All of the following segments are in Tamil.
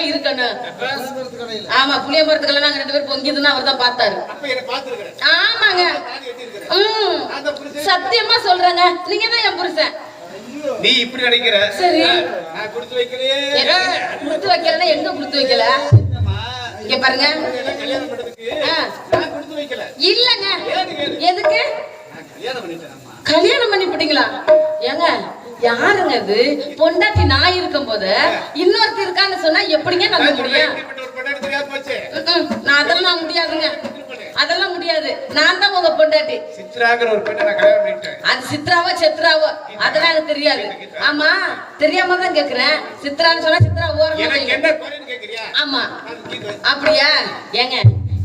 இருக்கணும். ஆமா, புளியமரத்துக்கெல்லாம் நாங்க 2 பேரும் பொங்கிதுன்னு அவர் தான் பார்த்தாரு. ஆமாங்க. சத்தியமா சொல்றேங்க, நீங்க தான் என் புருஷன். நீ இப்படி நினைக்கிற? சரி, நான் கொடுத்து வைக்கலையே. கொடுத்து வைக்கலன்னா எங்க கொடுத்து வைக்கல? இங்க பாருங்க, கல்யாணம் பண்றதுக்கு நான் கொடுத்து வைக்கல. இல்லங்க. எதுக்கு கல்யாணம் பண்ணி போட்டீங்களா? ஏங்க யாருங்க இது? பொண்டாட்டி நான் இருக்கும் போது இன்னொருத்தர் இருக்கான்னு சொன்னா எப்படிங்க நம்ப முடியும்? நான் அதெல்லாம் முடியாதுங்க, அதெல்லாம் முடியாது. நான் தான் உங்க பொண்டாட்டி. சித்ராங்கிற ஒரு பெண்ணை நான் கல்யாணம் பண்ணிட்டேன். அது சித்ராவோ செத்ராவோ அதெல்லாம் எனக்கு தெரியாது. ஆமா, தெரியாம தான் கேக்குறேன். சித்ரான்னு சொன்னா சித்ரா ஓரமா எனக்கு என்ன குறைன்னு கேக்குறியா? ஆமா, அப்படியா? ஏங்க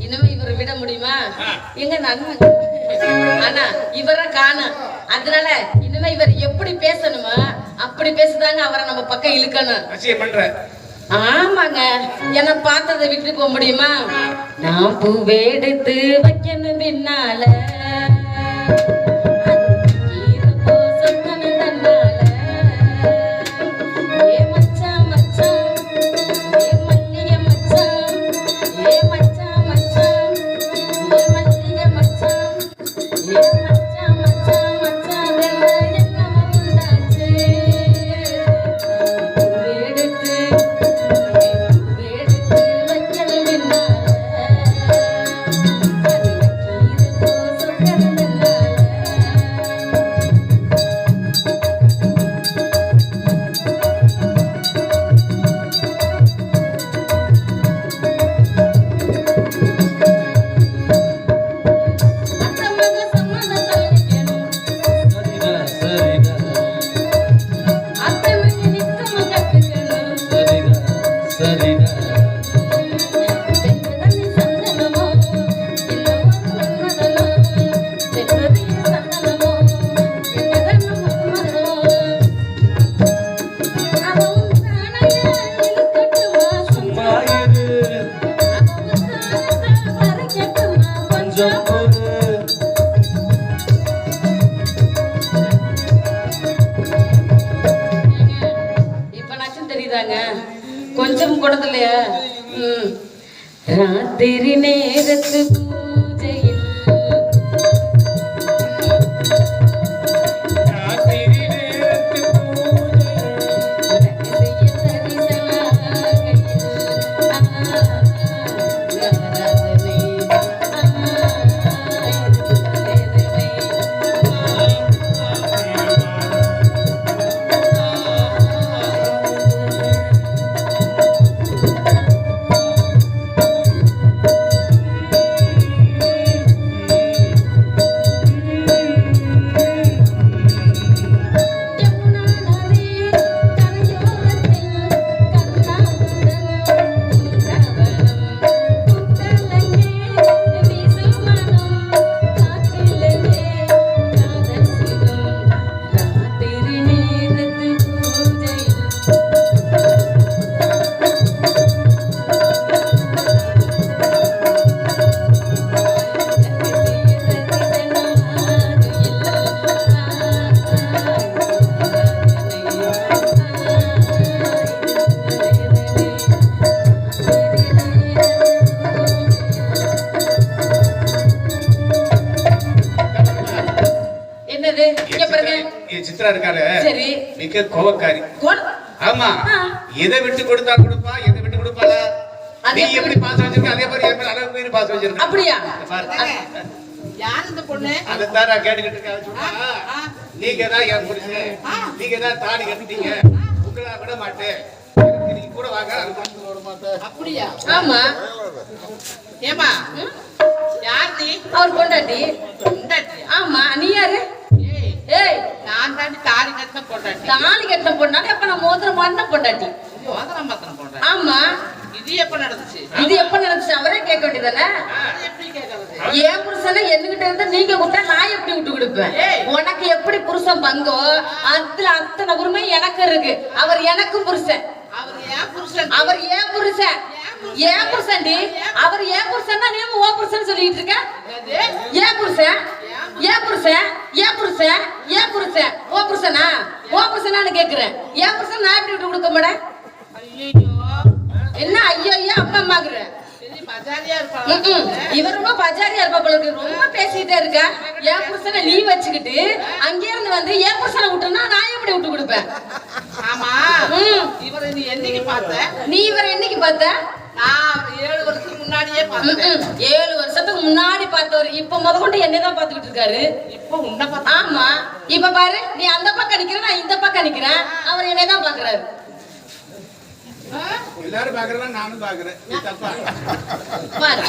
இனிமே இவரை விட முடியுமா? எங்க நன்மை ஆனா இவரை காணும். அதனால இனிமே இவர் எப்படி பேசணுமோ அப்படி பேசுதாங்க அவரை நம்ம பக்கம் இழுக்கணும். ஆமாங்க, என்ன பார்த்ததை விட்டு போக முடியுமா? நான் பூவெடுத்து வைக்கணும் பின்னால கொஞ்சம் கூடதில்லையா? ராத்திரி நேரத்து பூஜையில் மிக கோபக்காரி. ஆமா, எதை விட்டு கொடுத்தா கொடுப்பா, எதை விட்டு கொடுப்பாளா? நீ எப்படி பாசம் வச்சிருக்க அதே மாதிரி என் மேல அளவு மீறி பாசம் வச்சிருக்க. அப்படியா? யார் இந்த பொண்ணு? அதான் நான் கேட்டுக்கிட்டு இருக்கேன். நீங்க தான் என் புருஷன், நீங்க தான் தாடி கட்டிட்டீங்க, உங்களா விட மாட்டேன், நீங்க கூட வாங்க. அப்படியா? ஆமா. ஏமா யார் நீ? அவர் பொண்டாட்டி. ஆமா, நீ யாரு? ஏய், நான் தாண்டி தாலி கட்டின பொண்டாட்டி. தாலி கட்டின பொண்டாட்டி? அப்ப நான் மோதிரம் மாட்டின பொண்டாட்டி. மோதிரம் மாத்தின பொண்டாட்டி? ஆமா. இது எப்ப நடந்துச்சு? இது எப்ப நடந்துச்சு அவரே கேட்க வேண்டியதானே? எப்படி கேட்கறது? என் புருஷனை என்கிட்ட இருந்தா நீங்க விட்டா நான் எப்படி விட்டு கொடுப்பேன்? உனக்கு எப்படி புருஷன் பங்கோ அதுல அத்தனை உரிமை எனக்கு இருக்கு. அவர் எனக்கும் புருஷன். அவர் ஏன் புருஷன்? அவர் ஏன் புருஷன்? ஏன் புருஷன்டி? அவர் ஏன் புருஷன்னா நீ ஓ புருஷன் சொல்லிட்டு இருக்க? ஏன் புருஷன்? ஏன் புருஷன்? ஏன் புருஷன்? ஏன் புருஷன்? ஓ புருஷனா? ஓ புருஷனான்னு கேக்குறேன். ஏன் புருஷன் நான் எப்படி விட்டு கொடுக்க மாட்டேன்? ஐயோ, என்ன பாக்குறேன். பெரிய பஜாரியா இருப்பாங்க. இவர் ரொம்ப பஜாரியா இருப்பா போல இருக்கு. ரொம்ப பேசிட்டே இருக்கா. என் புருஷனை நீ வச்சுக்கிட்டு அங்கே இருந்து வந்து என் புருஷனை விட்டுனா நான் எப்படி விட்டு கொடுப்பேன்? ஆமா. இவரை நீ என்னைக்கு பார்த்த? நீ இவரை என்னைக்கு பார்த்த? நான் 7 வருஷத்துக்கு முன்னாடியே பார்த்தேன். 7 வருஷத்துக்கு முன்னாடி பார்த்தவர் இப்ப முதற்கொண்டு என்னதான் பார்த்துக்கிட்டு இருக்காரு. இப்போ உன்னை பார்த்தா? ஆமா. இப்ப பாரு, நீ அந்த பக்கம் நிக்கிற, நான் இந்த பக்கம் நிக்கிறேன். அவர் என்னதான் பாக்குறாரு. எல்லாரும் பாக்குறதா நானும் பாக்குறேன். நீ தப்பா பாரு,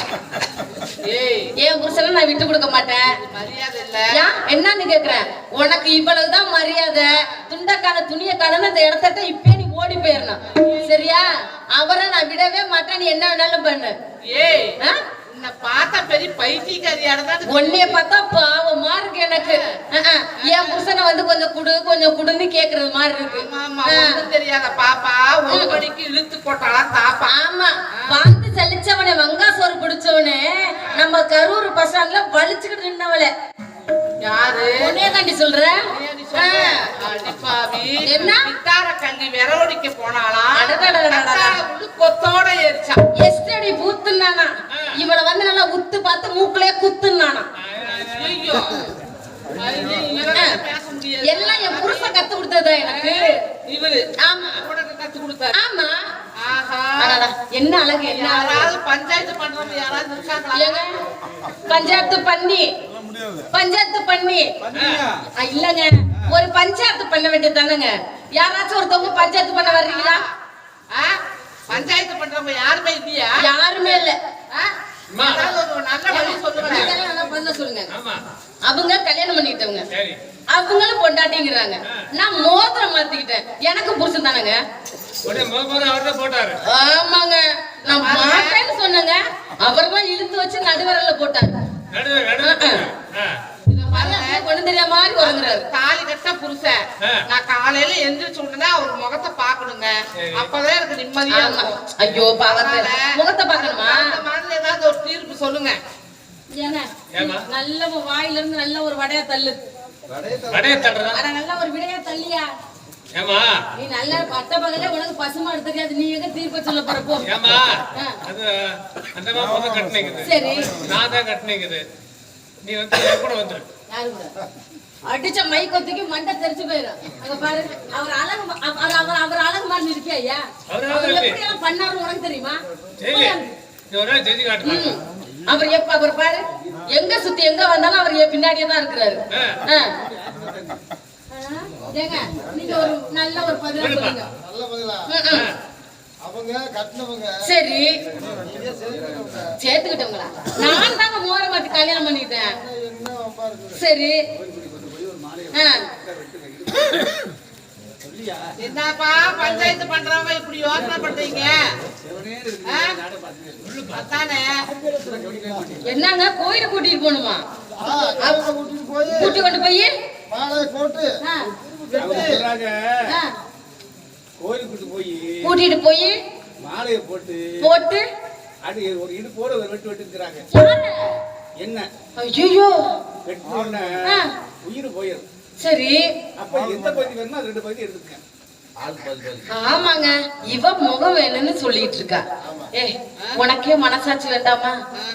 ஏய், என் புருஷனை நான் விட்டு கொடுக்க மாட்டேன். மரியாதை இல்ல. ஏன் என்னன்னு கேக்குறேன். உனக்கு இவ்வளவுதான் மரியாதை. துண்டக்கான துணியக்கான இந்த இடத்த இப்பயே நீ ஓடி போயிடணும். சரியா? அவரை நான் விடவே மாட்டேன். நீ என்ன வேணாலும் பண்ணு. ஏய், உன்னை பார்த்தா பெரிய பைத்தியக்காரியாட தான். உன்னைய பார்த்தா பாவமா இருக்கு எனக்கு. என் புருஷனை வந்து கொஞ்சம் குடுன்னு கேக்குறது மாதிரி இருக்கு. ஆமா, ஒண்ணும் தெரியாத பாப்பா ஒரு மணிக்கு இழுத்து போட்டாலாம் தாப்பா. ஆமா, பார்த்து சலிச்சவனே வங்கா சோறு பிடிச்சவனே நம்ம கரூர் பசங்கள வலிச்சுக்கிட்டு நின்னவளே யாரு? உன்னைய தாண்டி சொல்றேன். என்ன கிட்டார கல்வி விரவடிக்க போனாலாம். அடடடடடடா. கொத்தோட ஏறிச்சா. எஸ்டடி பூத்துனானா. இவள வந்து நல்லா உத்து பார்த்து மூக்குலயே குத்துனானா. ஐயோ, பேச முடியாது. எல்லாம் என் புருஷன் கத்து கொடுத்ததா எனக்கு. இவரு ஆமா, உனக்கு கத்து கொடுத்தாரு. ஆமா. ஆஹா, அடடா, என்ன அழகு, என்ன அழகு. யாராவது பஞ்சாயத்து பண்றவங்க யாராவது இருக்காங்களா? ஏங்க, பஞ்சாயத்து பண்ணி இல்லங்க, ஒரு பஞ்சாயத்து பண்ண வேண்டியது தானங்க. யாராச்சும் ஒருத்தவங்க பஞ்சாயத்து பண்ண வர்றீங்களா? பஞ்சாயத்து பண்றவங்க யாருமே இல்லையா? யாருமே இல்ல. ஒரு நல்ல வழி சொல்லுங்க. சொல்லுங்க. அவங்க கல்யாணம் பண்ணிக்கிட்டவங்க, அவங்களும் பொண்டாட்டிங்கிறாங்க. நான் மோதிரம் மாத்திக்கிட்டேன். எனக்கு புருஷன் தானங்க. ஆமாங்க, நான் மாட்டேன்னு சொன்னேங்க. அவர் தான் இழுத்து வச்சு நடுவரல்ல போட்டாரு. ஒண்ணு தெரியாம மாதிரி வருங்கிறாரு. தாலி கட்ட புருஷன். நான் காலையில எந்திரிச்சு உடனே அவர் முகத்தை பாக்கணுங்க. அப்பதான் எனக்கு நிம்மதியா இருக்கும். ஐயோ பாவத்தை, முகத்தை பாக்கணுமா? அந்த மாதிரி ஏதாவது ஒரு தீர்ப்பு சொல்லுங்க. நல்ல வாயில இருந்து நல்ல ஒரு வடைய தள்ளு. நல்ல ஒரு விடையா தள்ளியா? நீ நல்ல பட்ட பகல உனக்கு பசுமாடு தெரியாது. நீ எங்க தீர்ப்பு சொல்ல போறப்போ? சரி, நீ வந்து கூட வந்துரு. யாரு கூட? அடிச்ச மை கொத்திக்கு மண்டை தெரிச்சு போயிடும். அங்க பாரு, அவர் அழகு மாதிரி இருக்கியா ஐயா? அவர் எப்படி எல்லாம் பண்ணாரு உனக்கு தெரியுமா? அவர் பாரு, எங்க சுத்தி எங்க வந்தாலும் அவர் பின்னாடியே தான் இருக்கிறாரு. ஏங்க, நீங்க ஒரு நல்ல ஒரு பதிலா சொல்லுங்க. சரி, சேர்த்துக்கிட்டவங்களா? நான் தாங்க மோர மாத்தி கல்யாணம் பண்ணிக்கிட்டேன். சரி, என்னப்பா பஞ்சாயத்து பண்றவங்க இப்படி யோசனை பண்றீங்க? என்னங்க, கோயில கூட்டிட்டு போகணுமா? கூட்டி கொண்டு போய் கூட்டிட்டு போய் மாலையை போட்டு அது ஒரு இடுப்போட ஒரு வெட்டு வெட்டுக்கிறாங்க. என்ன? ஐயோ, வெட்டின உயிர் போயிடும். சரி, அப்ப எந்த பகுதி வேணுமோ அது 2 பகுதி எடுத்துக்க. ஆமாங்க, இவ முகம் வேணும்னு சொல்லிட்டு இருக்கா. ஏ, உனக்கே மனசாட்சி வேண்டாமா?